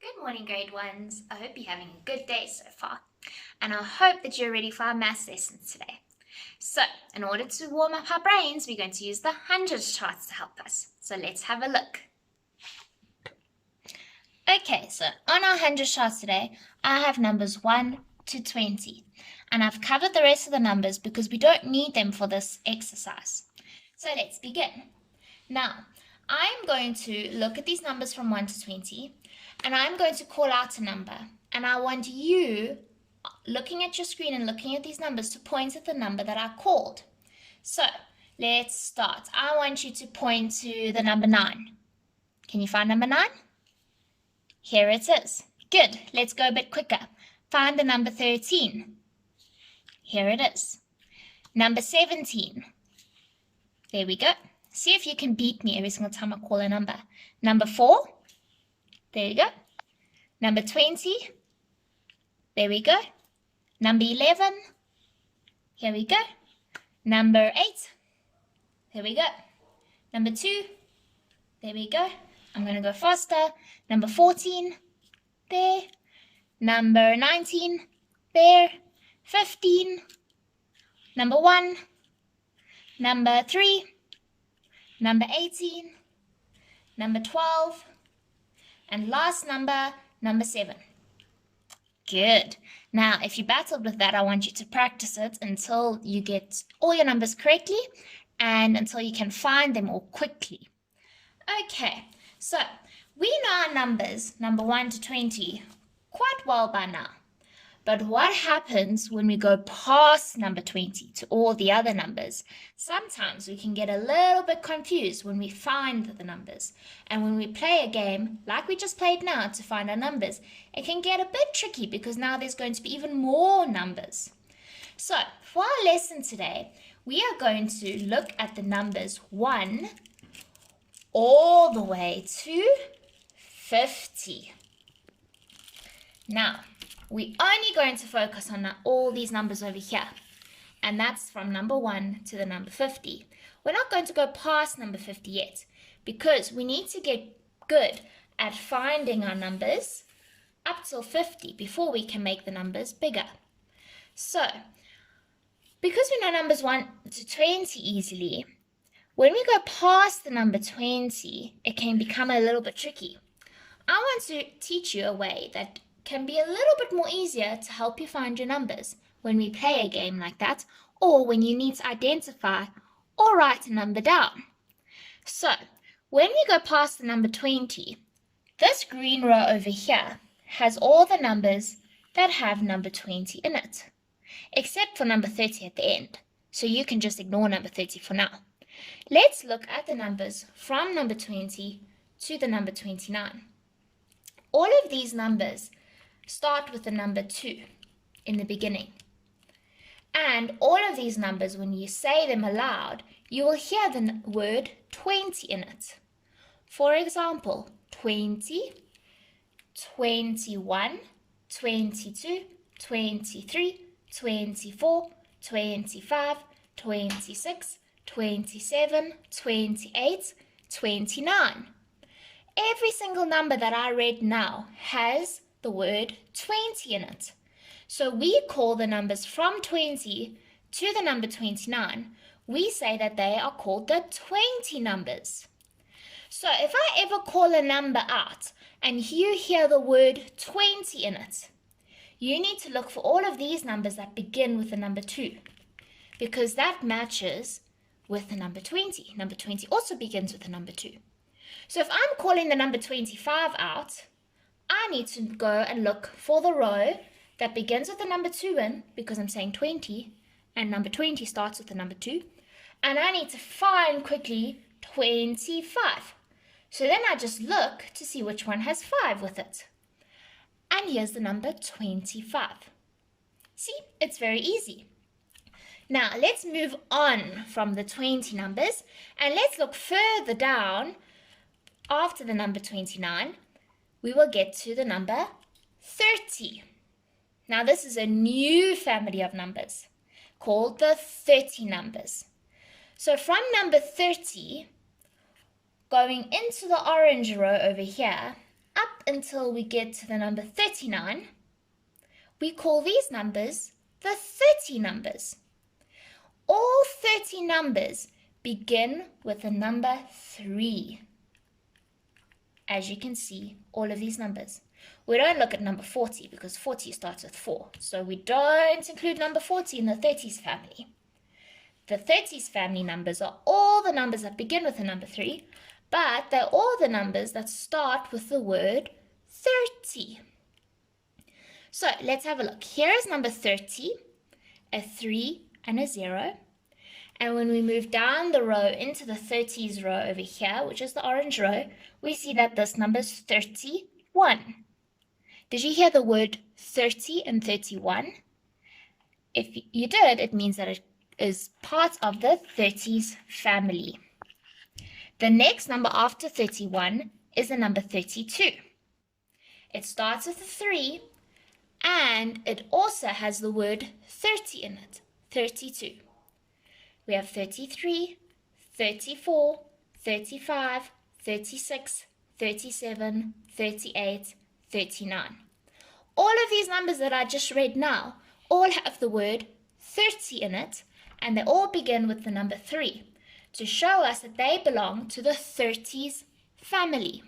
Good morning, grade ones. I hope you're having a good day so far, and I hope that you're ready for our maths lessons today. So, in order to warm up our brains, we're going to use the hundreds charts to help us. So let's have a look. Okay, so on our hundreds charts today, I have numbers 1 to 20, and I've covered the rest of the numbers because we don't need them for this exercise. So let's begin. Now, I'm going to look at these numbers from 1 to 20, and I'm going to call out a number. And I want you, looking at your screen and looking at these numbers, to point at the number that I called. So, let's start. I want you to point to the number 9. Can you find number 9? Here it is. Good. Let's go a bit quicker. Find the number 13. Here it is. Number 17. There we go. See if you can beat me every single time I call a number. Number 4. There you go. Number 20. There we go. Number 11. Here we go. Number 8. There we go. Number 2. There we go. I'm going to go faster. Number 14. There. Number 19. There. 15. Number 1. Number 3. Number 18. Number 12. And last number, number 7. Good. Now, if you battled with that, I want you to practice it until you get all your numbers correctly and until you can find them all quickly. Okay, so we know our numbers, number 1 to 20, quite well by now. But what happens when we go past number 20 to all the other numbers? Sometimes we can get a little bit confused when we find the numbers. And when we play a game, like we just played now, to find our numbers, it can get a bit tricky because now there's going to be even more numbers. So, for our lesson today, we are going to look at the numbers 1 all the way to 50. Now, we're only going to focus on all these numbers over here. And that's from number 1 to the number 50. We're not going to go past number 50 yet because we need to get good at finding our numbers up till 50 before we can make the numbers bigger. So, because we know numbers 1 to 20 easily, when we go past the number 20, it can become a little bit tricky. I want to teach you a way that can be a little bit more easier to help you find your numbers when we play a game like that, or when you need to identify or write a number down. So, when we go past the number 20, this green row over here has all the numbers that have number 20 in it, except for number 30 at the end. So you can just ignore number 30 for now. Let's look at the numbers from number 20 to the number 29. All of these numbers start with the number 2 in the beginning. And all of these numbers, when you say them aloud, you will hear the word 20 in it. For example, 20, 21, 22, 23, 24, 25, 26, 27, 28, 29. Every single number that I read now has the word 20 in it. So we call the numbers from 20 to the number 29, we say that they are called the 20 numbers. So if I ever call a number out and you hear the word 20 in it, you need to look for all of these numbers that begin with the number 2, because that matches with the number 20. Number 20 also begins with the number 2. So if I'm calling the number 25 out, I need to go and look for the row that begins with the number 2 in, because I'm saying 20, and number 20 starts with the number 2, and I need to find quickly 25. So then I just look to see which one has 5 with it. And here's the number 25. See, it's very easy. Now, let's move on from the 20 numbers, and let's look further down after the number 29. We will get to the number 30. Now, this is a new family of numbers called the 30 numbers. So from number 30, going into the orange row over here, up until we get to the number 39, we call these numbers the 30 numbers. All 30 numbers begin with the number 3. As you can see, all of these numbers. We don't look at number 40 because 40 starts with 4. So we don't include number 40 in the 30s family. The 30s family numbers are all the numbers that begin with the number 3, but they're all the numbers that start with the word 30. So let's have a look. Here is number 30, a 3 and a 0. And when we move down the row into the 30s row over here, which is the orange row, we see that this number is 31. Did you hear the word 30 and 31? If you did, it means that it is part of the 30s family. The next number after 31 is the number 32. It starts with a 3, and it also has the word 30 in it, 32. We have 33, 34, 35, 36, 37, 38, 39. All of these numbers that I just read now all have the word 30 in it, and they all begin with the number 3 to show us that they belong to the 30s family.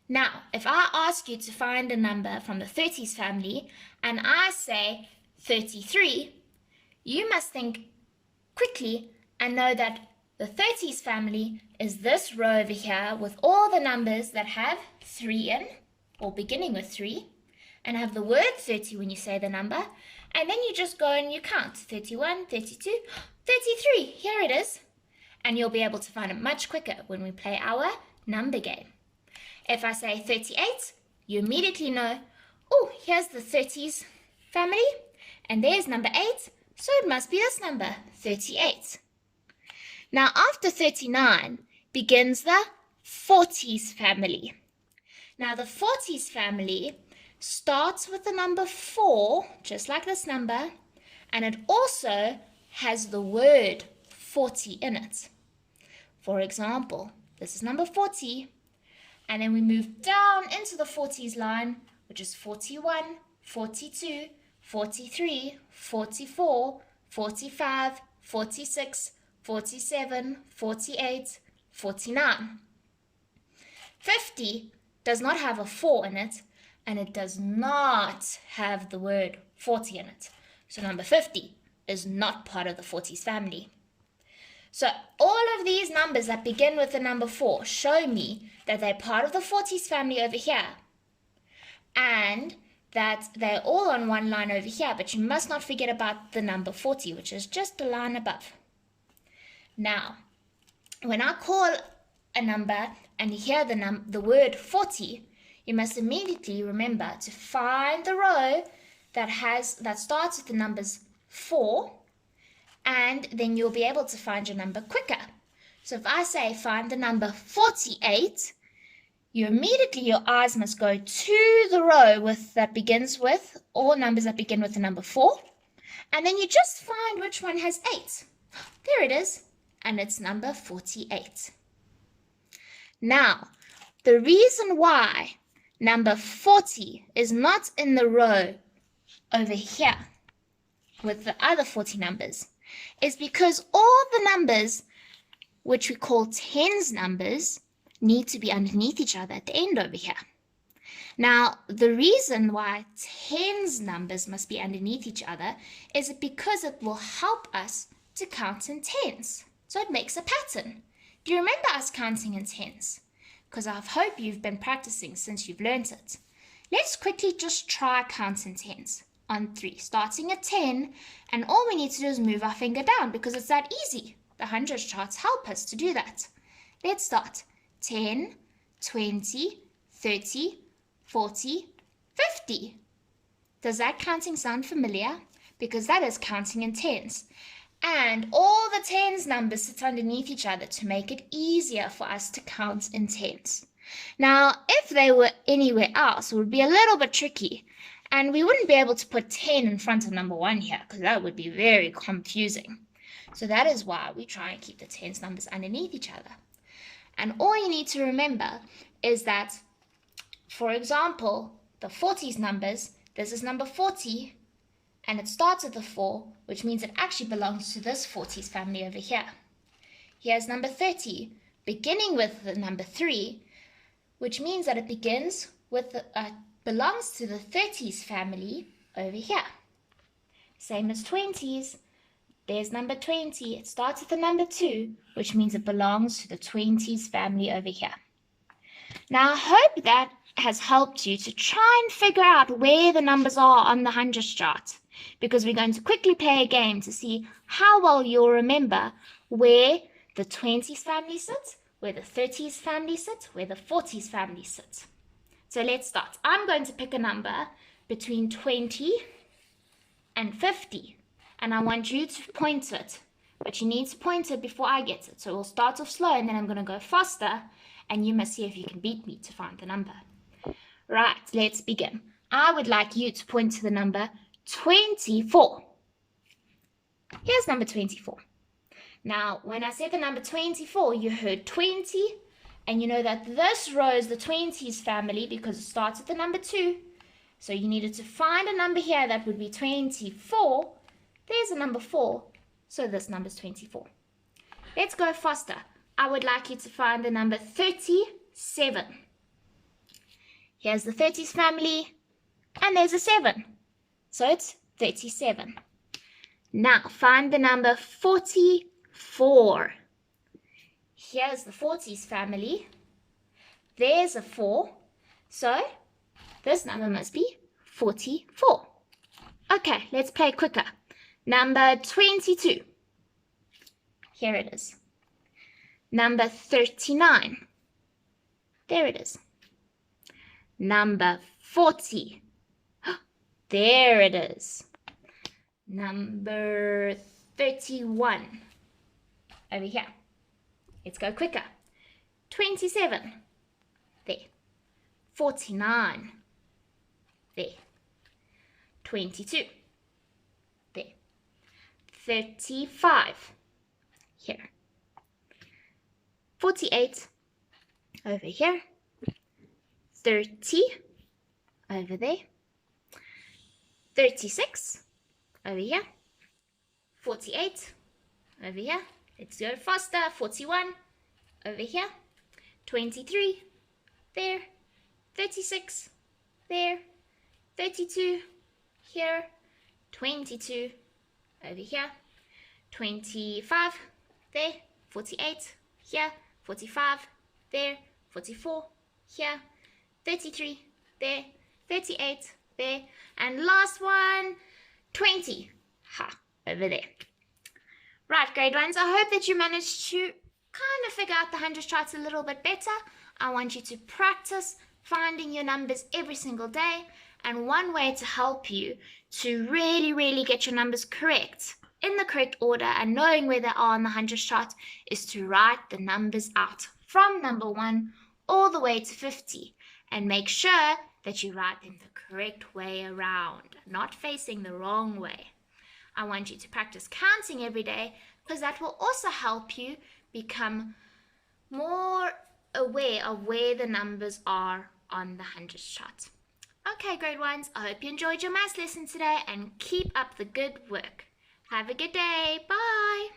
Now, if I ask you to find a number from the 30s family and I say 33, you must think quickly and know that the 30s family is this row over here with all the numbers that have 3 in, or beginning with 3, and have the word 30 when you say the number, and then you just go and you count 31, 32, 33, here it is, and you'll be able to find it much quicker when we play our number game. If I say 38, you immediately know, oh, here's the 30s family, and there's number 8, so it must be this number, 38. Now, after 39 begins the 40s family. Now, the 40s family starts with the number 4, just like this number, and it also has the word 40 in it. For example, this is number 40, and then we move down into the 40s line, which is 41, 42, 43, 44, 45, 46, 47, 48, 49. 50 does not have a 4 in it, and it does not have the word 40 in it. So number 50 is not part of the 40s family. So all of these numbers that begin with the number 4 show me that they're part of the 40s family over here, and that they're all on one line over here, but you must not forget about the number 40, which is just a line above. Now, when I call a number and you hear the word 40, you must immediately remember to find the row that starts with the numbers 4, and then you'll be able to find your number quicker. So if I say find the number 48, your eyes must go to the row that begins with all numbers that begin with the number 4, and then you just find which one has 8. There it is, and it's number 48. Now, the reason why number 40 is not in the row over here with the other 40 numbers is because all the numbers, which we call tens numbers, need to be underneath each other at the end over here. Now, the reason why tens numbers must be underneath each other is because it will help us to count in tens. So it makes a pattern. Do you remember us counting in tens? Because I hope you've been practicing since you've learned it. Let's quickly just try counting tens on 3, starting at 10, and all we need to do is move our finger down because it's that easy. The hundreds charts help us to do that. Let's start. 10, 20, 30, 40, 50. Does that counting sound familiar? Because that is counting in tens. And all the tens numbers sit underneath each other to make it easier for us to count in tens. Now, if they were anywhere else, it would be a little bit tricky. And we wouldn't be able to put 10 in front of number 1 here, because that would be very confusing. So that is why we try and keep the tens numbers underneath each other. And all you need to remember is that For example, the 40s numbers, this is number 40, and it starts with a 4, which means it actually belongs to this 40s family over here. Here's number 30, beginning with the number 3, which means that it belongs to the 30s family over here. Same as 20s. There's number 20. It starts with the number 2, which means it belongs to the 20s family over here. Now, I hope that has helped you to try and figure out where the numbers are on the hundredths chart, because we're going to quickly play a game to see how well you'll remember where the 20s family sits, where the 30s family sits, where the 40s family sits. So let's start. I'm going to pick a number between 20 and 50, and I want you to point to it, but you need to point it before I get it. So we'll start off slow, and then I'm going to go faster, and you must see if you can beat me to find the number. Right, let's begin. I would like you to point to the number 24. Here's number 24. Now, when I said the number 24, you heard 20, and you know that this row is the 20s family because it starts with the number 2. So you needed to find a number here that would be 24. There's a number 4, so this number is 24. Let's go faster. I would like you to find the number 37. Here's the 30s family, and there's a 7. So it's 37. Now find the number 44. Here's the 40s family. There's a 4. So this number must be 44. Okay, let's play quicker. Number 22. Here it is. Number 39. There it is. Number 40. There it is. Number 31. Over here. Let's go quicker. 27. There. 49. There. 22. There. 35. Here. 48. Over here. 30. Over there. 36. Over here. 48. Over here. Let's go faster. 41. Over here. 23. There. 36. There. 32. Here. 22. Over here. 25. There. 48. Here. 45. There. 44. Here. 33. There. 38. There. And last one. 20. Over there. Right, grade ones, I hope that you managed to kind of figure out the hundredths charts a little bit better. I want you to practice finding your numbers every single day. And one way to help you to really get your numbers correct in the correct order and knowing where they are on the hundredths chart is to write the numbers out from number 1 all the way to 50. And make sure that you write them the correct way around, not facing the wrong way. I want you to practice counting every day because that will also help you become more aware of where the numbers are on the hundredths chart. Okay, grade ones, I hope you enjoyed your maths lesson today and keep up the good work. Have a good day. Bye.